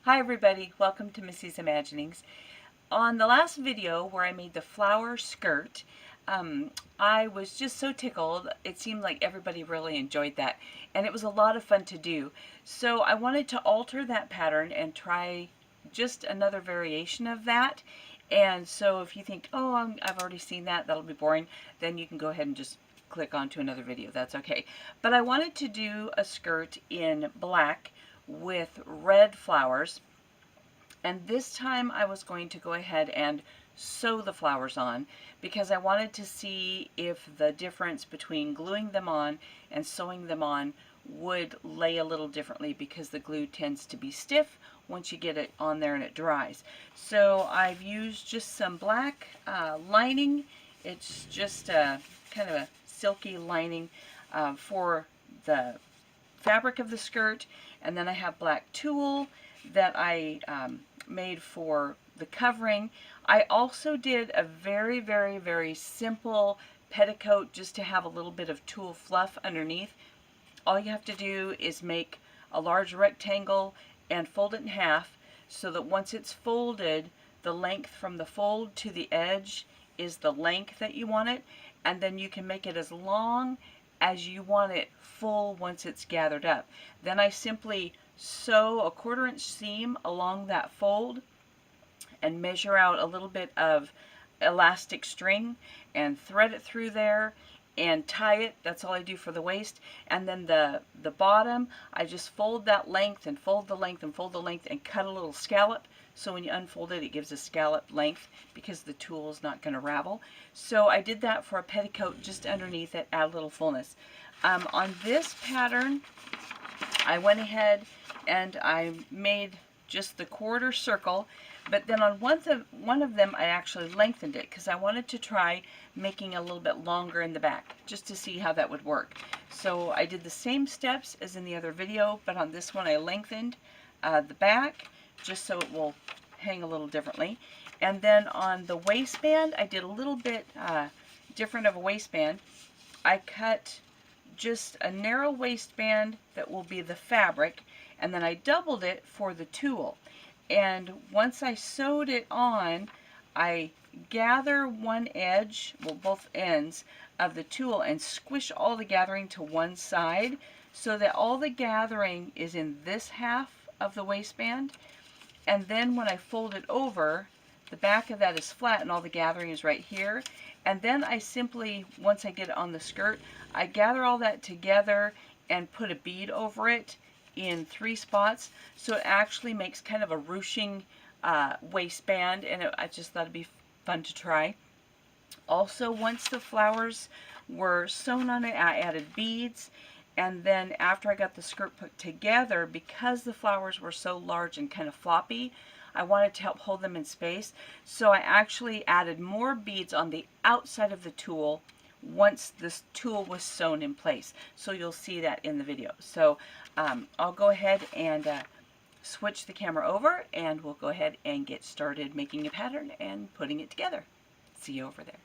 Hi everybody, welcome to Missy's Imaginings. On the last video where I made the flower skirt, I was just so tickled. It seemed like everybody really enjoyed that, and it was a lot of fun to do. So I wanted to alter that pattern and try just another variation of that. And so if you think, oh, I've already seen that, that'll be boring, then you can go ahead and just click on to another video. That's okay. But I wanted to do a skirt in black with red flowers, and this time I was going to go ahead and sew the flowers on because I wanted to see if the difference between gluing them on and sewing them on would lay a little differently, because the glue tends to be stiff once you get it on there and it dries. So I've used just some black lining. It's just a kind of a silky lining for the fabric of the skirt, and then I have black tulle that I made for the covering. I also did a very simple petticoat just to have a little bit of tulle fluff underneath. All you have to do is make a large rectangle and fold it in half so that once it's folded, the length from the fold to the edge is the length that you want it, and then you can make it as long as you want it full once it's gathered up. Then I simply sew a 1/4 inch seam along that fold and measure out a little bit of elastic string and thread it through there and tie it. That's all I do for the waist. And then the bottom, I just fold that length and fold the length and fold the length and cut a little scallop. So when you unfold it, it gives a scallop length because the tulle is not going to ravel. So I did that for a petticoat just underneath it, add a little fullness. On this pattern, I went ahead and I made just the 1/4 circle, but then on one of them I actually lengthened it because I wanted to try making a little bit longer in the back just to see how that would work. So I did the same steps as in the other video, but on this one I lengthened the back just so it will hang a little differently. And then on the waistband, I did a little bit different of a waistband. I cut just a narrow waistband that will be the fabric, and then I doubled it for the tulle. And once I sewed it on, I gather one edge, well, both ends of the tulle, and squish all the gathering to one side so that all the gathering is in this half of the waistband. And then when I fold it over, the back of that is flat and all the gathering is right here. And then I simply, once I get it on the skirt, I gather all that together and put a bead over it in 3 spots. So it actually makes kind of a ruching waistband, and I just thought it'd be fun to try. Also, once the flowers were sewn on it, I added beads. And then after I got the skirt put together, because the flowers were so large and kind of floppy, I wanted to help hold them in space. So I actually added more beads on the outside of the tulle once this tulle was sewn in place. So you'll see that in the video. So I'll go ahead and switch the camera over, and we'll go ahead and get started making a pattern and putting it together. See you over there.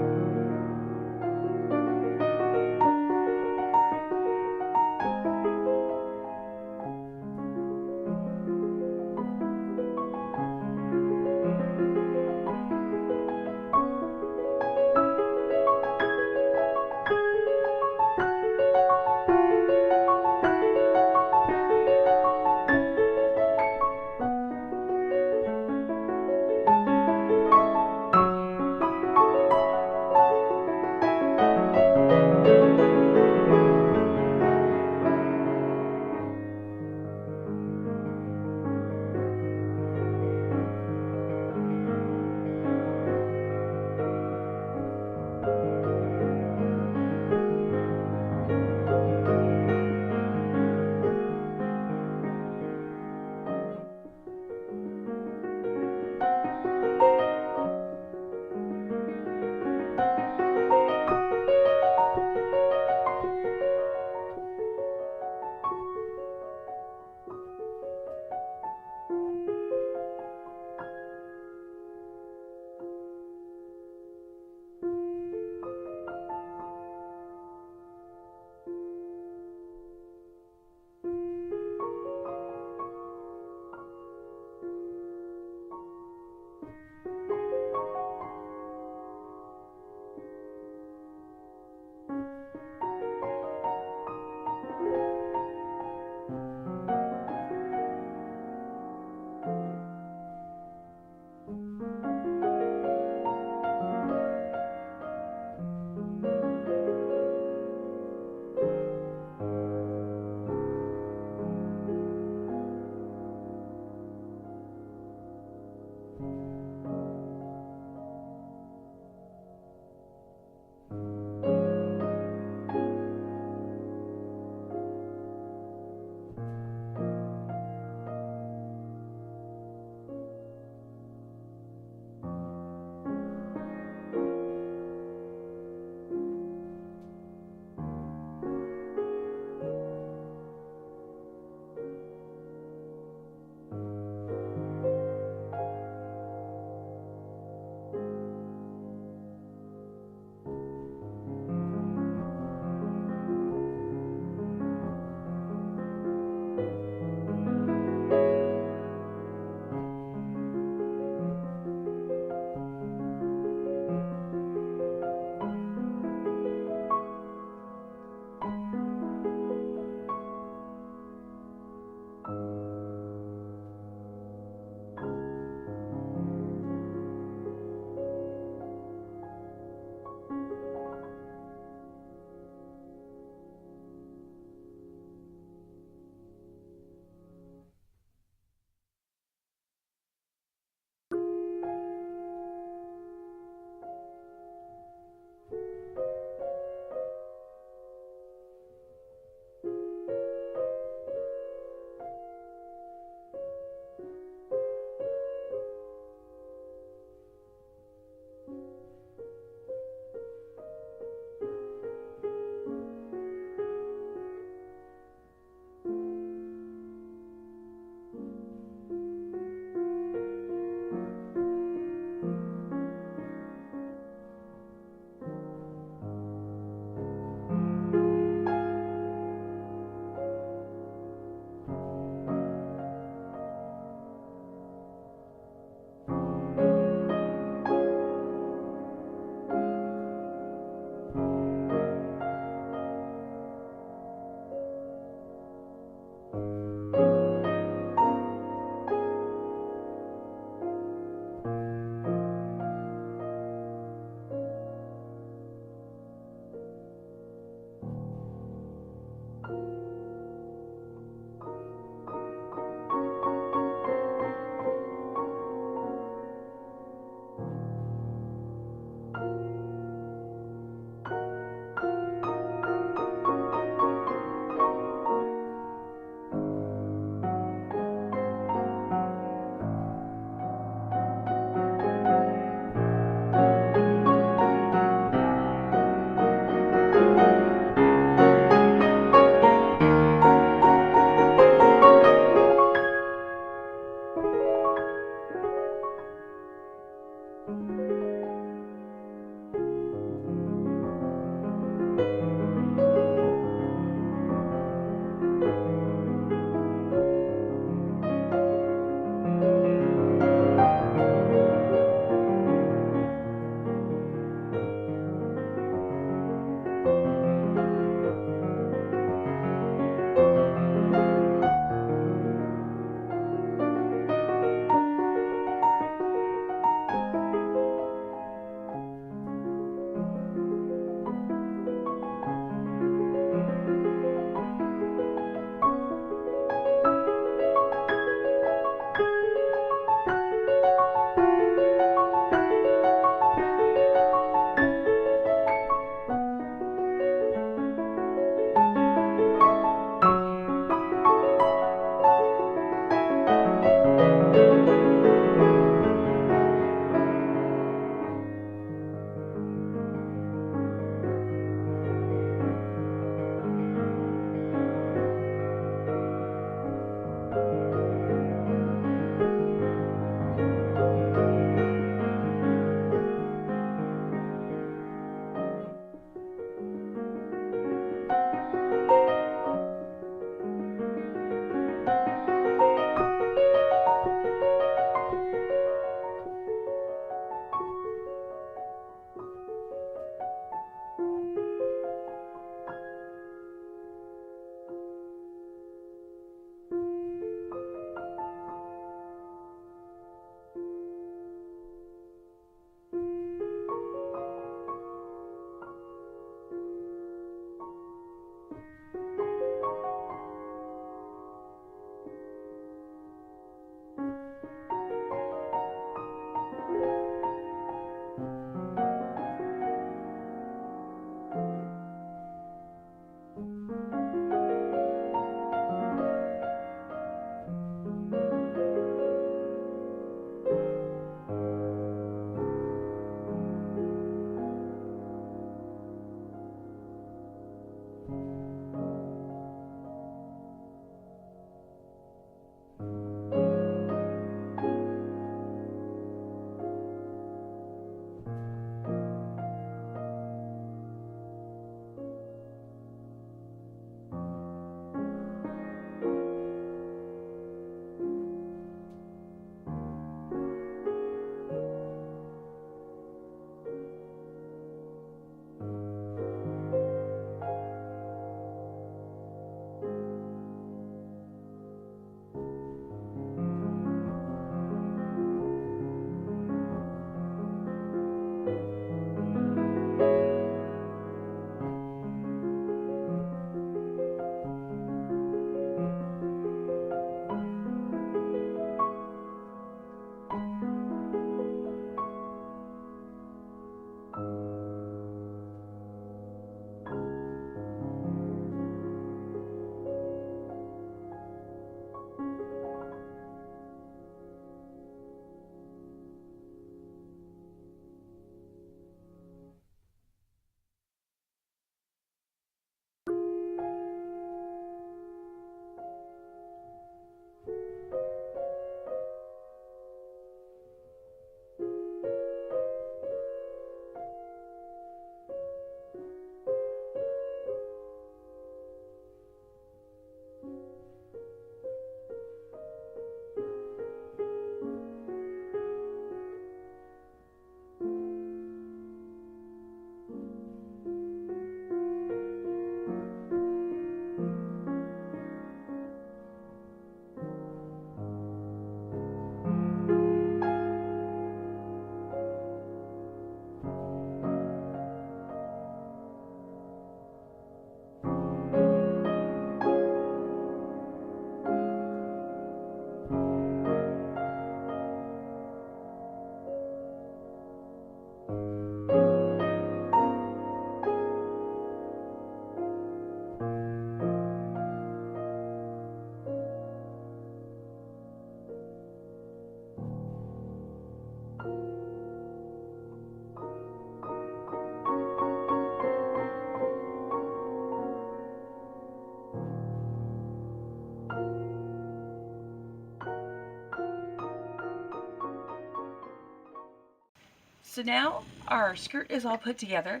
So now our skirt is all put together.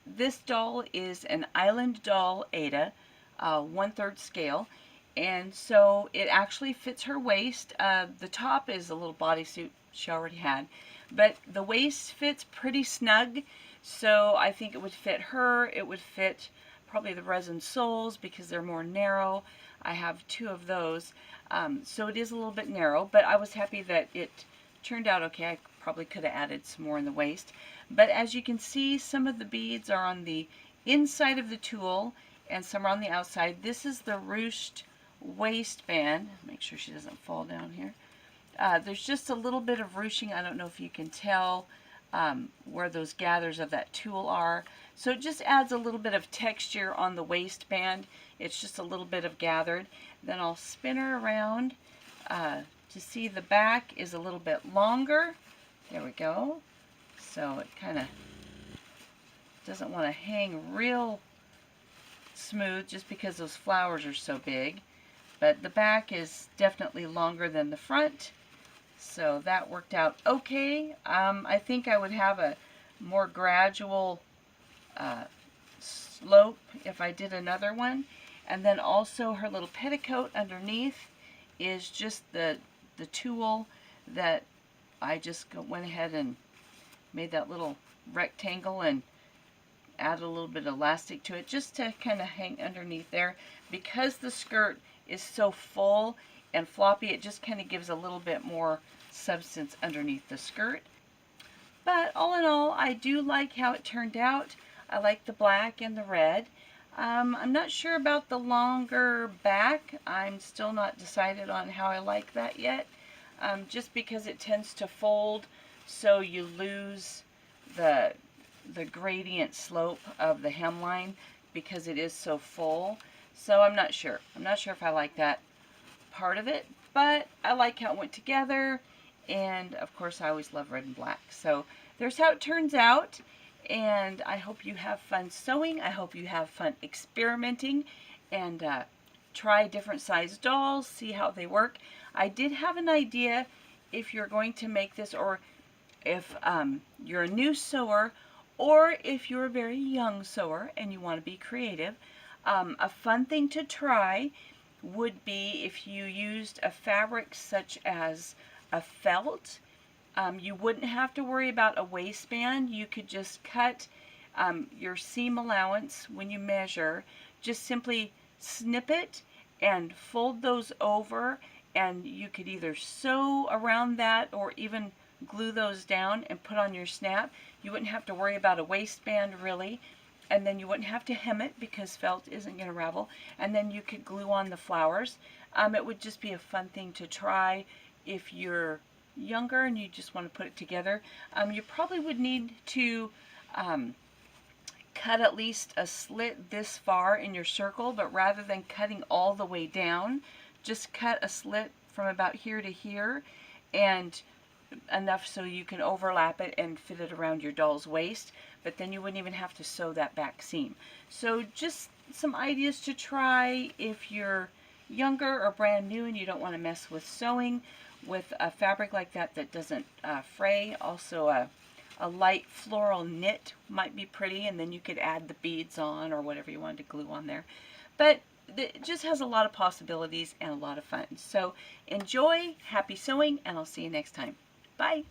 This doll is an Island Doll Ada, 1/3 scale, and so it actually fits her waist. The top is a little bodysuit she already had, but the waist fits pretty snug, so I think it would fit her. It would fit probably the resin soles because they're more narrow. I have 2 of those, so it is a little bit narrow, but I was happy that it turned out okay. I probably could have added some more in the waist, but as you can see, some of the beads are on the inside of the tulle and some are on the outside. This is the ruched waistband. Make sure she doesn't fall down here. There's just a little bit of ruching. I don't know if you can tell where those gathers of that tulle are. So it just adds a little bit of texture on the waistband. It's just a little bit of gathered. Then I'll spin her around to see the back is a little bit longer. There we go. So it kind of doesn't want to hang real smooth just because those flowers are so big. But the back is definitely longer than the front. So that worked out okay. I think I would have a more gradual slope if I did another one. And then also her little petticoat underneath is just the tulle that I just went ahead and made that little rectangle and added a little bit of elastic to it just to kind of hang underneath there. Because the skirt is so full and floppy, it just kind of gives a little bit more substance underneath the skirt. But all in all, I do like how it turned out. I like the black and the red. I'm not sure about the longer back. I'm still not decided on how I like that yet. Just because it tends to fold, so you lose the gradient slope of the hemline because it is so full. So I'm not sure. I'm not sure if I like that part of it, but I like how it went together. And of course, I always love red and black. So there's how it turns out. And I hope you have fun sewing. I hope you have fun experimenting and try different size dolls, see how they work. I did have an idea if you're going to make this, or if you're a new sewer, or if you're a very young sewer and you want to be creative. A fun thing to try would be if you used a fabric such as a felt. You wouldn't have to worry about a waistband. You could just cut your seam allowance when you measure. Just simply snip it and fold those over, and you could either sew around that or even glue those down and put on your snap. You wouldn't have to worry about a waistband really, and then you wouldn't have to hem it because felt isn't going to ravel, and then you could glue on the flowers. It would just be a fun thing to try if you're younger and you just want to put it together. You probably would need to cut at least a slit this far in your circle, but rather than cutting all the way down, just cut a slit from about here to here, and enough so you can overlap it and fit it around your doll's waist, but then you wouldn't even have to sew that back seam. So just some ideas to try if you're younger or brand new and you don't want to mess with sewing with a fabric like that that doesn't fray. Also a light floral knit might be pretty, and then you could add the beads on or whatever you wanted to glue on there. But it just has a lot of possibilities and a lot of fun. So enjoy, happy sewing, and I'll see you next time. Bye.